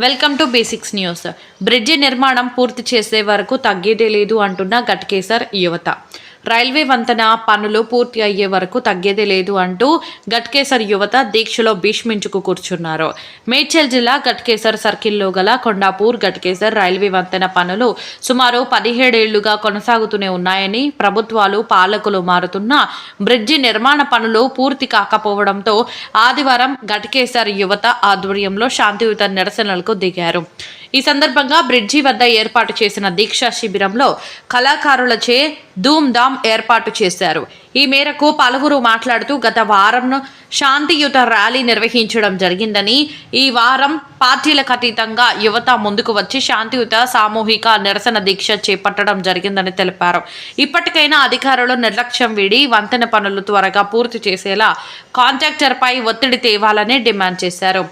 Welcome to basics news. Bridge నిర్మాణం పూర్తి చేసే వరకు తగ్గేదే లేదు అంటున్న గట్కేసర్ యువత. రైల్వే వంతెన పనులు పూర్తి అయ్యే వరకు తగ్గేదే లేదు అంటూ గట్కేసర్ యువత దీక్షలో భీష్మించుకు కూర్చున్నారు. మేడ్చల్ జిల్లా గట్కేసర్ సర్కిల్లో గల కొండాపూర్ గట్కేసర్ రైల్వే వంతెన పనులు సుమారు 17 ఏళ్లుగా కొనసాగుతూనే ఉన్నాయని, ప్రభుత్వాలు పాలకులు మారుతున్నా బ్రిడ్జి నిర్మాణ పనులు పూర్తి కాకపోవడంతో ఆదివారం గట్కేసర్ యువత ఆధ్వర్యంలో శాంతియుత నిరసనలకు దిగారు. ఈ సందర్భంగా బ్రిడ్జి వద్ద ఏర్పాటు చేసిన దీక్షా శిబిరంలో కళాకారులచే ధూమ్ ధామ్ ఏర్పాటు చేశారు. ఈ మేరకు పలువురు మాట్లాడుతూ గత వారం శాంతియుత ర్యాలీ నిర్వహించడం జరిగిందని, ఈ వారం పార్టీలకు అతీతంగా యువత ముందుకు వచ్చి శాంతియుత సామూహిక నిరసన దీక్ష చేపట్టడం జరిగిందని తెలిపారు. ఇప్పటికైనా అధికారులు నిర్లక్ష్యం వీడి వంతెన పనులు త్వరగా పూర్తి చేసేలా కాంట్రాక్టర్పై ఒత్తిడి తేవాలని డిమాండ్ చేశారు.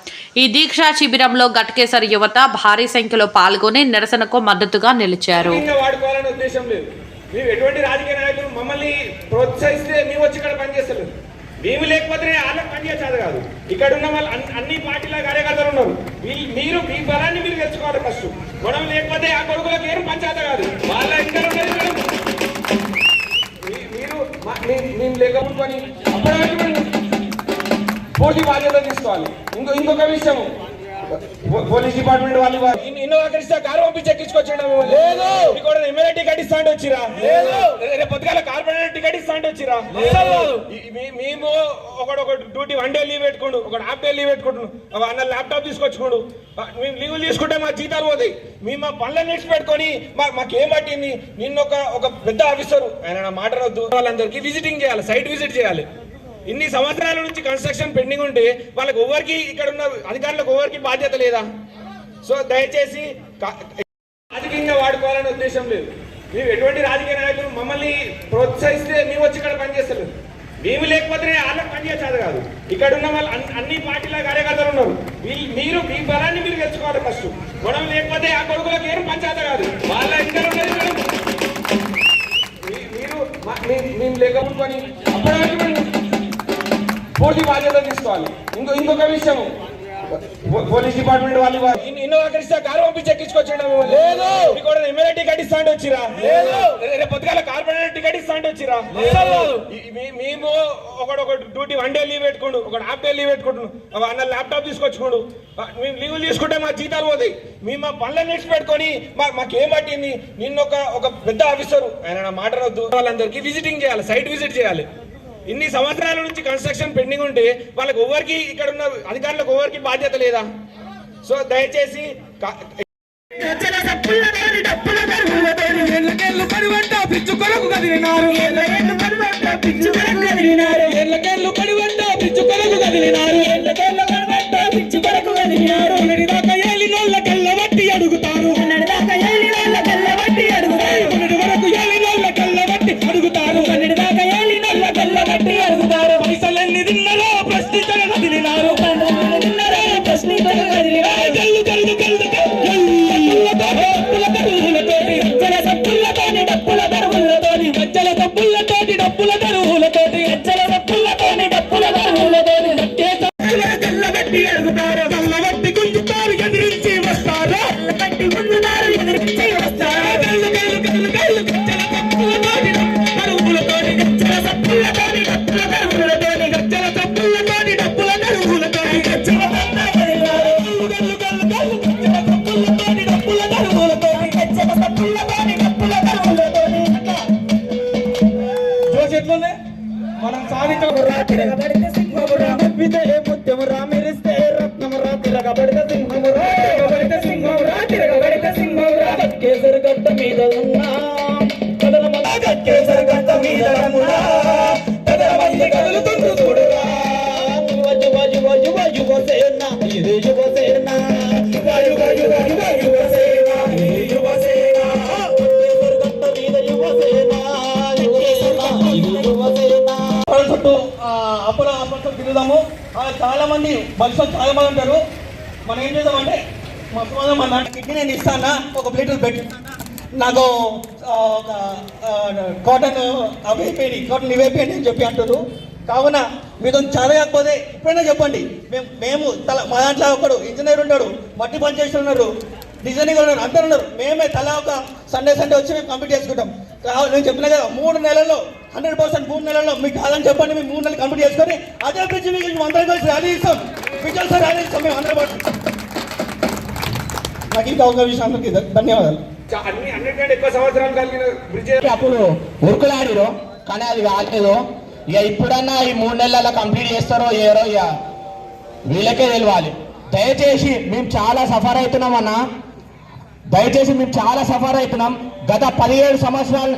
ఈ దీక్షా శిబిరంలో గట్కేసర్ యువత భారీ సంఖ్యలో పాల్గొని నిరసనకు మద్దతుగా నిలిచారు. మేము ఎటువంటి రాజకీయ నాయకులు మమ్మల్ని ప్రోత్సహిస్తే మేము వచ్చి ఇక్కడ పనిచేస్తారు. మేము లేకపోతే వాళ్ళకి పనిచేసేది కాదు. ఇక్కడ ఉన్న వాళ్ళు అన్ని పార్టీల కార్యకర్తలు ఉన్నారు. మీరు మీ బలాన్ని మీరు తెచ్చుకోవాలి ఫస్ట్. మనం లేకపోతే ఆ కొడుకులకు ఏం పంచాయత కాదు. వాళ్ళ ఇంటర్ మీరు మేము లేకపోతే పూర్తి బాధ్యత తీసుకోవాలి. ఇంకొక విషయము, పోలీస్ డిపార్ట్మెంట్ వాళ్ళు ఇన్నోవా కడిస్తే కారు పంపించి ఎక్కించుకొచ్చాడు. లేదు ఎమ్మెల్యే టికెట్ ఇస్తా అంటే వచ్చిరా, రేపు పొద్దుగాల కార్పొరేటర్ టికెట్ ఇస్తా అంటే వచ్చిరా. మేము ఒక డ్యూటీ 1 డే లీవ్ పెట్టుకోండు, ఒక హాఫ్ డే లీవ్ పెట్టుకుంటు, అన్న ల్యాప్టాప్ తీసుకొచ్చుకోండు. మేము లీవులు తీసుకుంటే మా జీతాలు పోతాయి. మేము మా పనులను నిడిచి పెట్టుకొని మాకేం పట్టింది. నిన్న ఒక పెద్ద ఆఫీసర్ ఆయన మాట్లాడొద్దు, వాళ్ళందరికీ విజిటింగ్ చేయాలి, సైట్ విజిట్ చేయాలి. ఇన్ని సంవత్సరాల నుంచి కన్స్ట్రక్షన్ పెండింగ్ ఉంటే వాళ్ళకి ఎవరికి, ఇక్కడ ఉన్న అధికారులకు ఎవరికి బాధ్యత లేదా? సో దయచేసి రాజకీయంగా వాడుకోవాలనే ఉద్దేశం లేదు. మేము ఎటువంటి రాజకీయ నాయకులు మమ్మల్ని ప్రోత్సహిస్తే మేము వచ్చి ఇక్కడ పనిచేస్తారు. మేము లేకపోతే వాళ్ళకి పనిచేసేది కాదు. ఇక్కడ ఉన్న వాళ్ళు అన్ని పార్టీల కార్యకర్తలు ఉన్నారు. మీరు మీ బలాన్ని మీరు తెచ్చుకోవాలి ఫస్ట్. మనం లేకపోతే ఆ కొడుకులకు ఏం పంచాయత కాదు. వాళ్ళ ఇంటర్ మీరు మేము లేకపోతే పూర్తి బాధ్యత తీసుకోవాలి. ఇంకొక విషయము, పోలీస్ డిపార్ట్మెంట్ వాళ్ళు ఇన్నోవా కడిస్తే కారు పంపించి ఎక్కించుకొచ్చాడు. లేదు ఎమ్మెల్యే టికెట్ ఇస్తా అంటే వచ్చిరా, రేపు పొద్దుగాల కార్పొరేటర్ టికెట్ ఇస్తా అంటే వచ్చిరా. మేము ఒక డ్యూటీ 1 డే లీవ్ పెట్టుకోండు, ఒక హాఫ్ డే లీవ్ పెట్టుకుంటు, అన్న ల్యాప్టాప్ తీసుకొచ్చుకోండు. మేము లీవులు తీసుకుంటే మా జీతాలు పోతాయి. మేము మా పనులను నిడిచి పెట్టుకొని మాకేం పట్టింది. నిన్న ఒక పెద్ద ఆఫీసర్ ఆయన మాట్లాడొద్దు, వాళ్ళందరికీ విజిటింగ్ చేయాలి, సైట్ విజిట్ చేయాలి. ఇన్ని సంవత్సరాల నుంచి కన్స్ట్రక్షన్ పెండింగ్ ఉంటే వాళ్ళకి ఎవరికి, ఇక్కడ ఉన్న అధికారులకు ఎవరికి బాధ్యత లేదా? సో దయచేసి మనం సాధించబడితే ముత్యమురా మెరిస్తే రత్నమురా తిరగబడితే సింహమురా తిరగబడితే సింహమురా గట్కేసరి గట్ట మీద ఉన్నా కదలమల గట్కేసరి గట్ట మీద ఉన్నా కదలమల్లి కదులుతుండు చూడురా. యువసేన ఇది యువసేన, చుట్టూ అప్పుల తిరుగుదాము. చాలా మంది బస్సు చాలా మంది ఉంటారు. మనం ఏం చేద్దామంటే మన కిడ్నీ నేను ఇస్తానా, ఒక ప్లేట్లు పెట్టి నాకు కాటన్ అవి అయిపోయింది, కాటన్ ఇవి అయిపోయింది అని చెప్పి అంటారు. కావున మీతో చదవకపోతే ఇప్పుడైనా చెప్పండి. మేము మా దాంట్లో ఒకడు ఇంజనీర్ ఉన్నాడు, మట్టి పని చేసి ఉన్నారు, డిజైనింగ్ ఉన్నారు, అందరు ఉన్నారు. మేమే తలా ఒక సండే వచ్చి మేము కంప్లీట్ చేసుకుంటాం. నేను చెప్పిన కదా 3 నెలల్లో 100% 3 నెలల్లో మీకు కాదని చెప్పండి. మేము 3 నెలలు కంప్లీట్ చేసుకొని అదే బ్రిడ్జ్ మీకు అందరం కలిసి ర్యాలీ ఇస్తాం. విజయ్ సార్ ర్యాలీ ఇస్తాం మేము 100%. నాకు ఇంకా ఒక విషయం అందరికీ ధన్యవాదాలు. అన్నిటికంటే ఎక్కువ సంవత్సరాలు కలిగిన బ్రిడ్జ్ అప్పుడు ఉరుకులాడిరో కానీ అది కాలేదు. ఇక ఇప్పుడన్నా ఈ 3 నెలల్లో కంప్లీట్ చేస్తారో ఏరో ఇక వీళ్ళకే తెలియాలి. దయచేసి మేము చాలా సఫర్ అవుతున్నాం అన్న, దయచేసి మేము చాలా సఫర్ అవుతున్నాం. గత 17 సంవత్సరాలు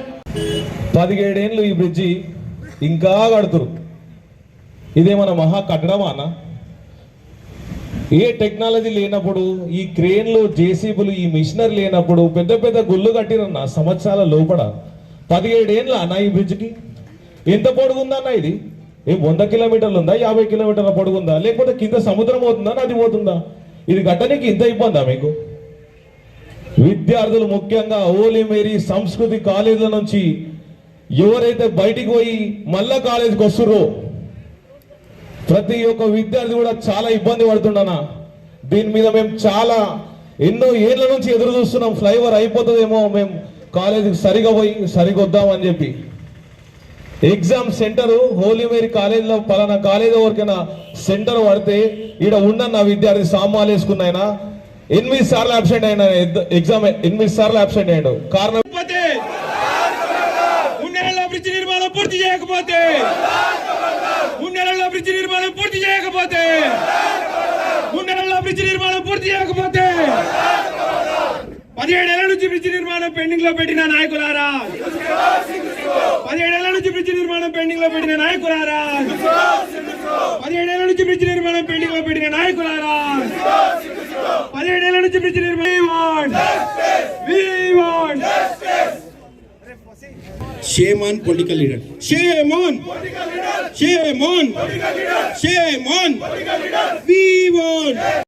17 ఏళ్ళు ఈ బ్రిడ్జి ఇంకా కడుతురు. ఇదేమన్నా మహా కట్టడమా అన్న? ఏ టెక్నాలజీ లేనప్పుడు, ఈ క్రేన్లు, జేసీబులు, ఈ మిషనరీ లేనప్పుడు పెద్ద పెద్ద గుళ్ళు కట్టిరన్న సంవత్సరాల లోపల. 17 ఏళ్ళ అన్న ఈ బ్రిడ్జ్కి. ఎంత పొడుగుందన్న ఇది? 100 కిలోమీటర్లు ఉందా, 50 కిలోమీటర్ల పొడుగుందా, లేకపోతే కింద సముద్రం పోతుందా, నది పోతుందా? ఇది కట్టడానికి ఇంత ఇబ్బందా మీకు? విద్యార్థులు ముఖ్యంగా హోలీ మేరీ సంస్కృతి కాలేజీల నుంచి ఎవరైతే బయటికి పోయి మళ్ళా కాలేజీకి వస్తుర్రో ప్రతి ఒక్క విద్యార్థి కూడా చాలా ఇబ్బంది పడుతుండనా. దీని మీద మేము చాలా ఎన్నో ఏళ్ల నుంచి ఎదురు చూస్తున్నాం. ఫ్లైఓవర్ అయిపోతుందేమో, మేము కాలేజీకి సరిగా పోయి సరిగా వద్దామని చెప్పి. ఎగ్జామ్ సెంటర్ హోలీ మేరీ కాలేజీలో పలానా కాలేజీ ఎవరికైనా సెంటర్ పడితే ఈడ ఉన్న విద్యార్థి సామాలు వేసుకున్నాయినా 8 సార్లు అబ్సెంట్ అయినా, ఎగ్జామ్ 8 సార్లు అబ్సెంట్ అయ్యాడు. కారణం బ్రిడ్జ్ నిర్మాణం పూర్తి చేయకపోతే 3 నెలల్లో బ్రిడ్జ్ నిర్మాణం పూర్తి చేయకపోతే 3 నెలల్లో బ్రిడ్జ్ నిర్మాణం పూర్తి చేయకపోతే 17 ఏళ్ల నుంచి బ్రిడ్జ్ నిర్మాణం పెండింగ్ లో పెట్టిన నాయకులారా, 17 ఏళ్ల నుంచి బ్రిడ్జ్ నిర్మాణం పెండింగ్ లో పెట్టిన నాయకులారా, 17 ఏళ్ల నుంచి బ్రిడ్జ్ నిర్మాణం పెండింగ్ లో పెట్టిన నాయకులారా, 17 ఏళ్ల నుంచి బ్రిడ్జ్ నిర్మాణం. Shame on political leader. Shame on. Shame on. Shame on. We want